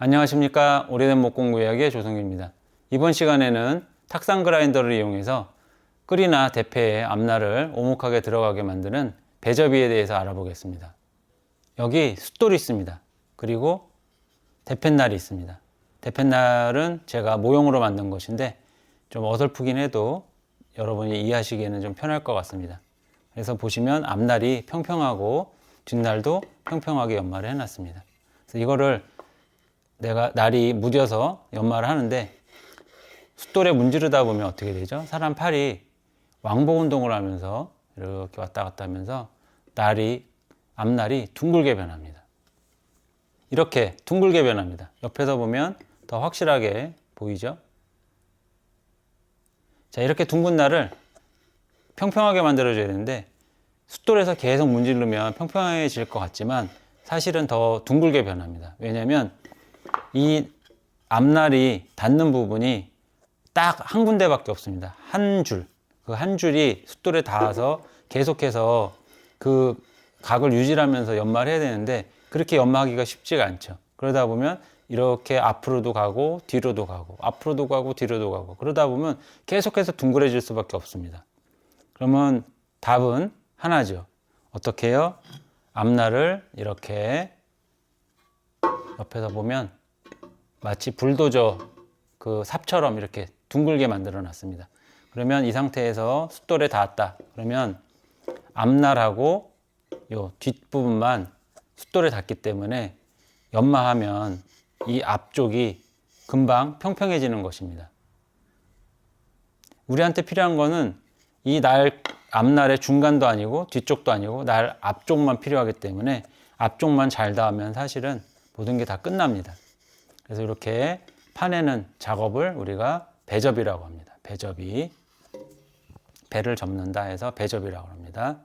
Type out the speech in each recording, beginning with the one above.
안녕하십니까. 오래된 목공구 이야기의 조성규입니다. 이번 시간에는 탁상 그라인더를 이용해서 끌이나 대패의 앞날을 오목하게 들어가게 만드는 배접이에 대해서 알아보겠습니다. 여기 숫돌이 있습니다. 그리고 대패날이 있습니다. 대패날은 제가 모형으로 만든 것인데 좀 어설프긴 해도 여러분이 이해하시기에는 좀 편할 것 같습니다. 그래서 보시면 앞날이 평평하고 뒷날도 평평하게 연마를 해놨습니다. 그래서 이거를 내가 날이 무뎌서 연마를 하는데 숫돌에 문지르다 보면 어떻게 되죠? 사람 팔이 왕복 운동을 하면서 이렇게 왔다 갔다 하면서 앞날이 둥글게 변합니다. 이렇게 둥글게 변합니다. 옆에서 보면 더 확실하게 보이죠? 자, 이렇게 둥근 날을 평평하게 만들어줘야 되는데 숫돌에서 계속 문지르면 평평해질 것 같지만 사실은 더 둥글게 변합니다. 왜냐하면 이 앞날이 닿는 부분이 딱 한 군데밖에 없습니다. 한 줄. 그 한 줄이 숫돌에 닿아서 계속해서 그 각을 유지하면서 연마를 해야 되는데 그렇게 연마하기가 쉽지가 않죠. 그러다 보면 이렇게 앞으로도 가고 뒤로도 가고 앞으로도 가고 뒤로도 가고 그러다 보면 계속해서 둥그레질 수밖에 없습니다. 그러면 답은 하나죠. 어떻게 해요? 앞날을 이렇게 옆에서 보면 마치 불도저 그 삽처럼 이렇게 둥글게 만들어 놨습니다. 그러면 이 상태에서 숫돌에 닿았다. 그러면 앞날하고 요 뒷부분만 숫돌에 닿기 때문에 연마하면 이 앞쪽이 금방 평평해지는 것입니다. 우리한테 필요한 거는 이 앞날의 중간도 아니고 뒤쪽도 아니고 날 앞쪽만 필요하기 때문에 앞쪽만 잘 닿으면 사실은 모든 게 다 끝납니다. 그래서 이렇게 파내는 작업을 우리가 배접이라고 합니다. 배접이. 배를 접는다 해서 배접이라고 합니다.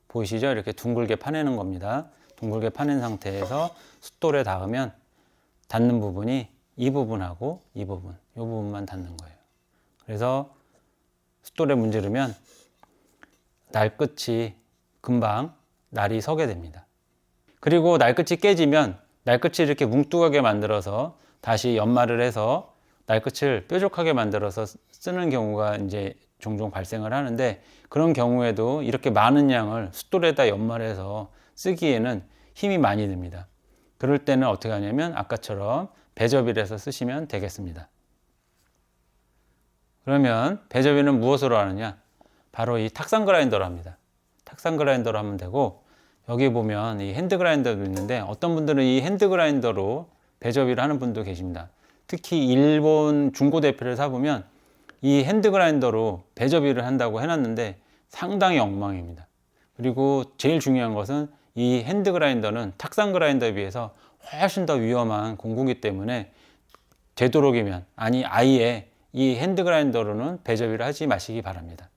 보이시죠? 이렇게 둥글게 파내는 겁니다. 둥글게 파낸 상태에서 숫돌에 닿으면 닿는 부분이 이 부분하고 이 부분만 닿는 거예요. 그래서 숫돌에 문지르면 날 끝이 금방 날이 서게 됩니다. 그리고 날 끝이 깨지면 날 끝이 이렇게 뭉뚱하게 만들어서 다시 연마를 해서 날 끝을 뾰족하게 만들어서 쓰는 경우가 이제 종종 발생을 하는데 그런 경우에도 이렇게 많은 양을 숫돌에다 연마를 해서 쓰기에는 힘이 많이 듭니다. 그럴 때는 어떻게 하냐면 아까처럼 배접이를 해서 쓰시면 되겠습니다. 그러면 배접이는 무엇으로 하느냐? 바로 이 탁상 그라인더로 합니다. 탁상 그라인더로 하면 되고 여기 보면 이 핸드 그라인더도 있는데 어떤 분들은 이 핸드 그라인더로 배접이를 하는 분도 계십니다. 특히 일본 중고 대패를 사보면 이 핸드 그라인더로 배접이를 한다고 해놨는데 상당히 엉망입니다. 그리고 제일 중요한 것은 이 핸드 그라인더는 탁상 그라인더에 비해서 훨씬 더 위험한 공구기 때문에 되도록이면 아예 이 핸드 그라인더로는 배접이를 하지 마시기 바랍니다.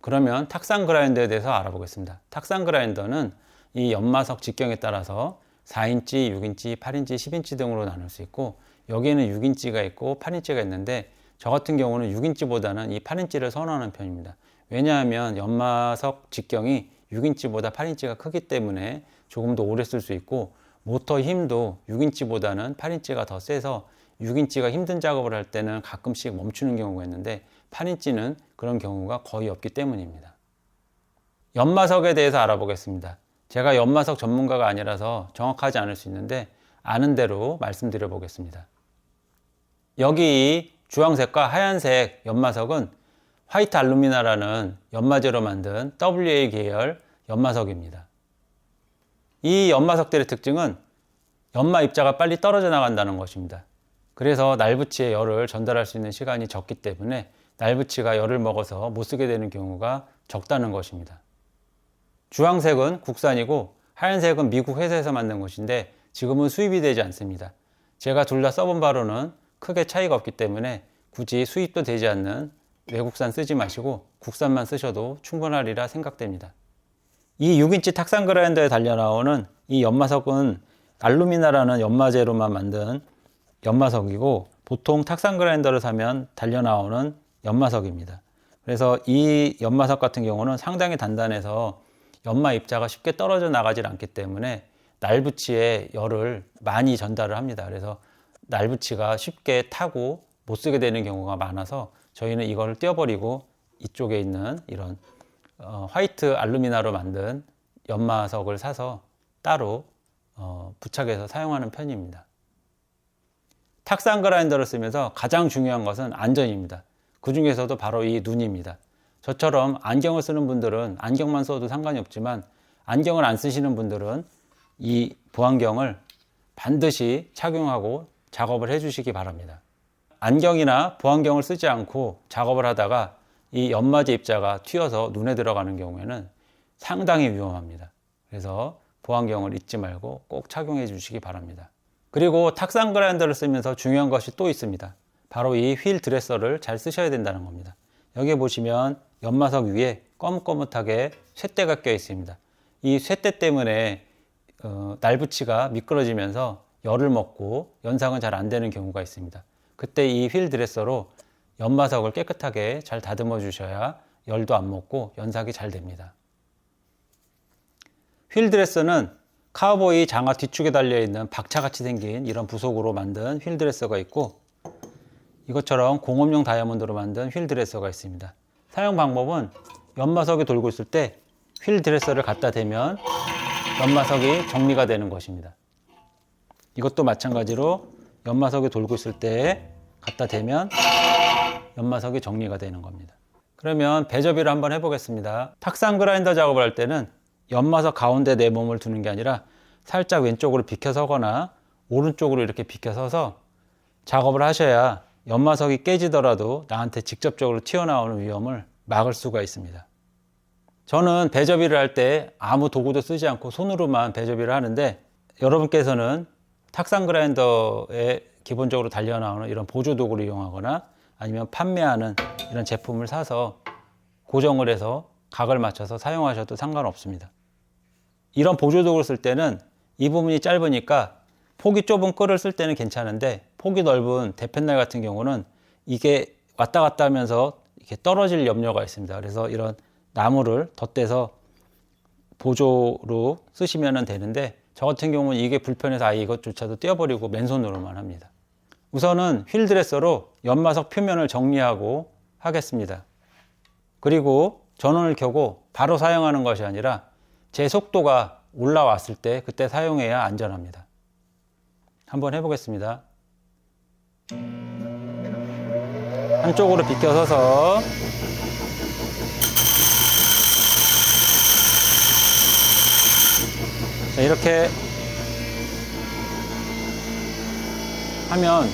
그러면 탁상 그라인더에 대해서 알아보겠습니다. 탁상 그라인더는 이 연마석 직경에 따라서 4인치, 6인치, 8인치, 10인치 등으로 나눌 수 있고 여기에는 6인치가 있고 8인치가 있는데 저 같은 경우는 6인치보다는 이 8인치를 선호하는 편입니다. 왜냐하면 연마석 직경이 6인치보다 8인치가 크기 때문에 조금 더 오래 쓸 수 있고 모터 힘도 6인치보다는 8인치가 더 세서 6인치가 힘든 작업을 할 때는 가끔씩 멈추는 경우가 있는데 8인치는 그런 경우가 거의 없기 때문입니다. 연마석에 대해서 알아보겠습니다. 제가 연마석 전문가가 아니라서 정확하지 않을 수 있는데 아는 대로 말씀드려 보겠습니다. 여기 주황색과 하얀색 연마석은 화이트 알루미나라는 연마제로 만든 WA 계열 연마석입니다. 이 연마석들의 특징은 연마 입자가 빨리 떨어져 나간다는 것입니다. 그래서 날붙이에 열을 전달할 수 있는 시간이 적기 때문에 날붙이가 열을 먹어서 못 쓰게 되는 경우가 적다는 것입니다. 주황색은 국산이고 하얀색은 미국 회사에서 만든 것인데 지금은 수입이 되지 않습니다. 제가 둘 다 써본 바로는 크게 차이가 없기 때문에 굳이 수입도 되지 않는 외국산 쓰지 마시고 국산만 쓰셔도 충분하리라 생각됩니다. 이 6인치 탁상 그라인더에 달려 나오는 이 연마석은 알루미나라는 연마제로만 만든 연마석이고 보통 탁상 그라인더를 사면 달려 나오는 연마석입니다. 그래서 이 연마석 같은 경우는 상당히 단단해서 연마 입자가 쉽게 떨어져 나가질 않기 때문에 날붙이에 열을 많이 전달을 합니다. 그래서 날붙이가 쉽게 타고 못 쓰게 되는 경우가 많아서 저희는 이거를 떼어버리고 이쪽에 있는 이런 화이트 알루미나로 만든 연마석을 사서 따로 부착해서 사용하는 편입니다. 탁상 그라인더를 쓰면서 가장 중요한 것은 안전입니다. 그 중에서도 바로 이 눈입니다. 저처럼 안경을 쓰는 분들은 안경만 써도 상관이 없지만 안경을 안 쓰시는 분들은 이 보안경을 반드시 착용하고 작업을 해 주시기 바랍니다. 안경이나 보안경을 쓰지 않고 작업을 하다가 이 연마제 입자가 튀어서 눈에 들어가는 경우에는 상당히 위험합니다. 그래서 보안경을 잊지 말고 꼭 착용해 주시기 바랍니다. 그리고 탁상 그라인더를 쓰면서 중요한 것이 또 있습니다. 바로 이 휠 드레서를 잘 쓰셔야 된다는 겁니다. 여기 보시면 연마석 위에 거뭇거뭇하게 쇳대가 껴 있습니다. 이 쇳대 때문에 날붙이가 미끄러지면서 열을 먹고 연상은 잘 안 되는 경우가 있습니다. 그때 이 휠 드레서로 연마석을 깨끗하게 잘 다듬어 주셔야 열도 안 먹고 연삭이 잘 됩니다. 휠 드레서는 카우보이 장화 뒤축에 달려있는 박차같이 생긴 이런 부속으로 만든 휠 드레서가 있고, 이것처럼 공업용 다이아몬드로 만든 휠 드레서가 있습니다. 사용 방법은 연마석이 돌고 있을 때 휠 드레서를 갖다 대면 연마석이 정리가 되는 것입니다. 이것도 마찬가지로 연마석이 돌고 있을 때 갖다 대면 연마석이 정리가 되는 겁니다. 그러면 배접이를 한번 해보겠습니다. 탁상 그라인더 작업을 할 때는 연마석 가운데 내 몸을 두는 게 아니라 살짝 왼쪽으로 비켜 서거나 오른쪽으로 이렇게 비켜 서서 작업을 하셔야 연마석이 깨지더라도 나한테 직접적으로 튀어나오는 위험을 막을 수가 있습니다. 저는 배접이를 할 때 아무 도구도 쓰지 않고 손으로만 배접이를 하는데, 여러분께서는 탁상 그라인더에 기본적으로 달려 나오는 이런 보조 도구를 이용하거나 아니면 판매하는 이런 제품을 사서 고정을 해서 각을 맞춰서 사용하셔도 상관없습니다. 이런 보조 도구를 쓸 때는 이 부분이 짧으니까 폭이 좁은 끌을 쓸 때는 괜찮은데, 폭이 넓은 대펜날 같은 경우는 이게 왔다 갔다 하면서 이렇게 떨어질 염려가 있습니다. 그래서 이런 나무를 덧대서 보조로 쓰시면 되는데, 저 같은 경우는 이게 불편해서 아예 이것조차도 떼어버리고 맨손으로만 합니다. 우선은 휠 드레서로 연마석 표면을 정리하고 하겠습니다. 그리고 전원을 켜고 바로 사용하는 것이 아니라 제 속도가 올라왔을 때 그때 사용해야 안전합니다. 한번 해보겠습니다. 한쪽으로 비껴서서 자, 이렇게 하면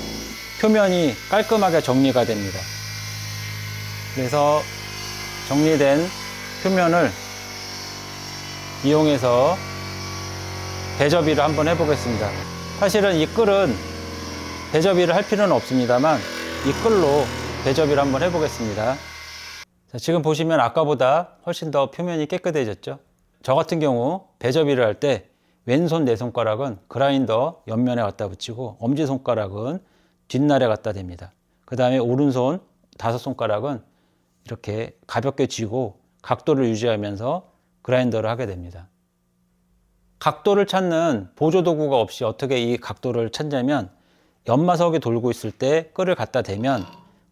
표면이 깔끔하게 정리가 됩니다. 그래서 정리된 표면을 이용해서 배접이를 한번 해보겠습니다. 사실은 이 끌은 배접이를 할 필요는 없습니다만 이 끌로 배접이를 한번 해보겠습니다. 자, 지금 보시면 아까보다 훨씬 더 표면이 깨끗해졌죠. 저 같은 경우 배접이를 할 때 왼손 네 손가락은 그라인더 옆면에 갖다 붙이고 엄지손가락은 뒷날에 갖다 댑니다. 그 다음에 오른손 다섯 손가락은 이렇게 가볍게 쥐고 각도를 유지하면서 그라인더를 하게 됩니다. 각도를 찾는 보조 도구가 없이 어떻게 이 각도를 찾냐면, 연마석이 돌고 있을 때 끌을 갖다 대면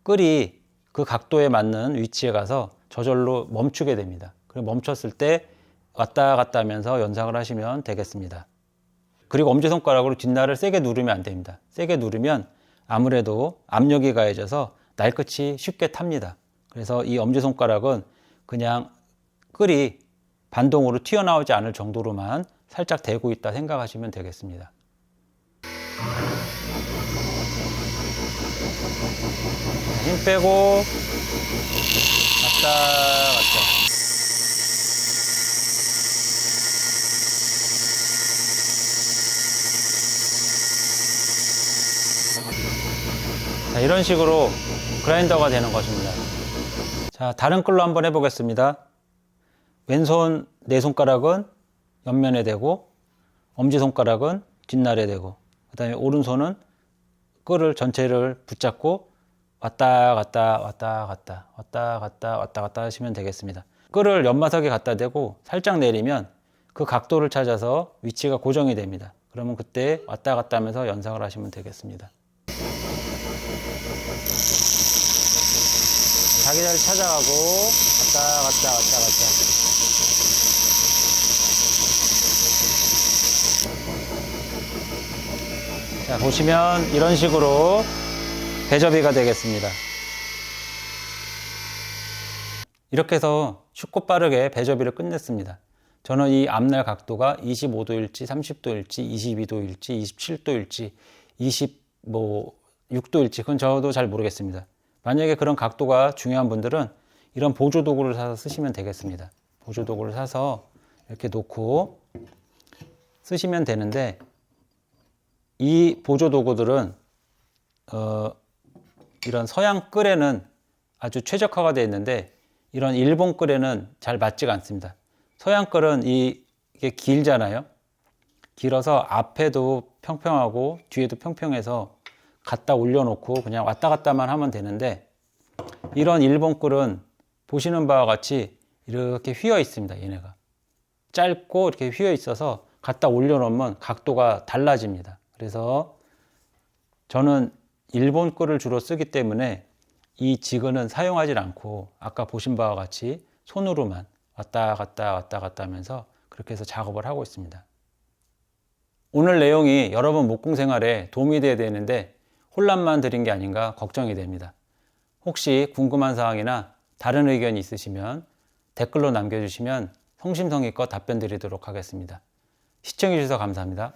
끌이 그 각도에 맞는 위치에 가서 저절로 멈추게 됩니다. 그리고 멈췄을 때 왔다 갔다 하면서 연상을 하시면 되겠습니다. 그리고 엄지손가락으로 뒷날을 세게 누르면 안 됩니다. 세게 누르면 아무래도 압력이 가해져서 날끝이 쉽게 탑니다. 그래서 이 엄지손가락은 그냥 끌이 반동으로 튀어나오지 않을 정도로만 살짝 대고 있다 생각하시면 되겠습니다. 힘 빼고 갔다 갔다. 자, 이런 식으로 그라인더가 되는 것입니다. 자, 다른 끌로 한번 해보겠습니다. 왼손 네 손가락은 옆면에 대고 엄지손가락은 뒷날에 대고, 그 다음에 오른손은 끌을 전체를 붙잡고 왔다 갔다 왔다 갔다 왔다 갔다 왔다 갔다 하시면 되겠습니다. 끌을 연마석에 갖다 대고 살짝 내리면 그 각도를 찾아서 위치가 고정이 됩니다. 그러면 그때 왔다 갔다 하면서 연상을 하시면 되겠습니다. 자기 자리 찾아가고 왔다 갔다 왔다 갔다. 자, 보시면 이런 식으로 배접이가 되겠습니다. 이렇게 해서 쉽고 빠르게 배접이를 끝냈습니다. 저는 이 앞날 각도가 25도일지, 30도일지, 22도일지, 27도일지, 26도일지 그건 저도 잘 모르겠습니다. 만약에 그런 각도가 중요한 분들은 이런 보조 도구를 사서 쓰시면 되겠습니다. 보조 도구를 사서 이렇게 놓고 쓰시면 되는데, 이 보조 도구들은 이런 서양 끌에는 아주 최적화가 되어 있는데 이런 일본 끌에는 잘 맞지가 않습니다. 서양 끌은 이게 길잖아요. 길어서 앞에도 평평하고 뒤에도 평평해서 갖다 올려놓고 그냥 왔다 갔다만 하면 되는데, 이런 일본 끌은 보시는 바와 같이 이렇게 휘어 있습니다. 얘네가 짧고 이렇게 휘어 있어서 갖다 올려놓으면 각도가 달라집니다. 그래서 저는 일본 끌을 주로 쓰기 때문에 이 지그는 사용하지 않고 아까 보신 바와 같이 손으로만 왔다 갔다 하면서 그렇게 해서 작업을 하고 있습니다. 오늘 내용이 여러분 목공 생활에 도움이 돼야 되는데 혼란만 드린 게 아닌가 걱정이 됩니다. 혹시 궁금한 사항이나 다른 의견이 있으시면 댓글로 남겨주시면 성심성의껏 답변 드리도록 하겠습니다. 시청해 주셔서 감사합니다.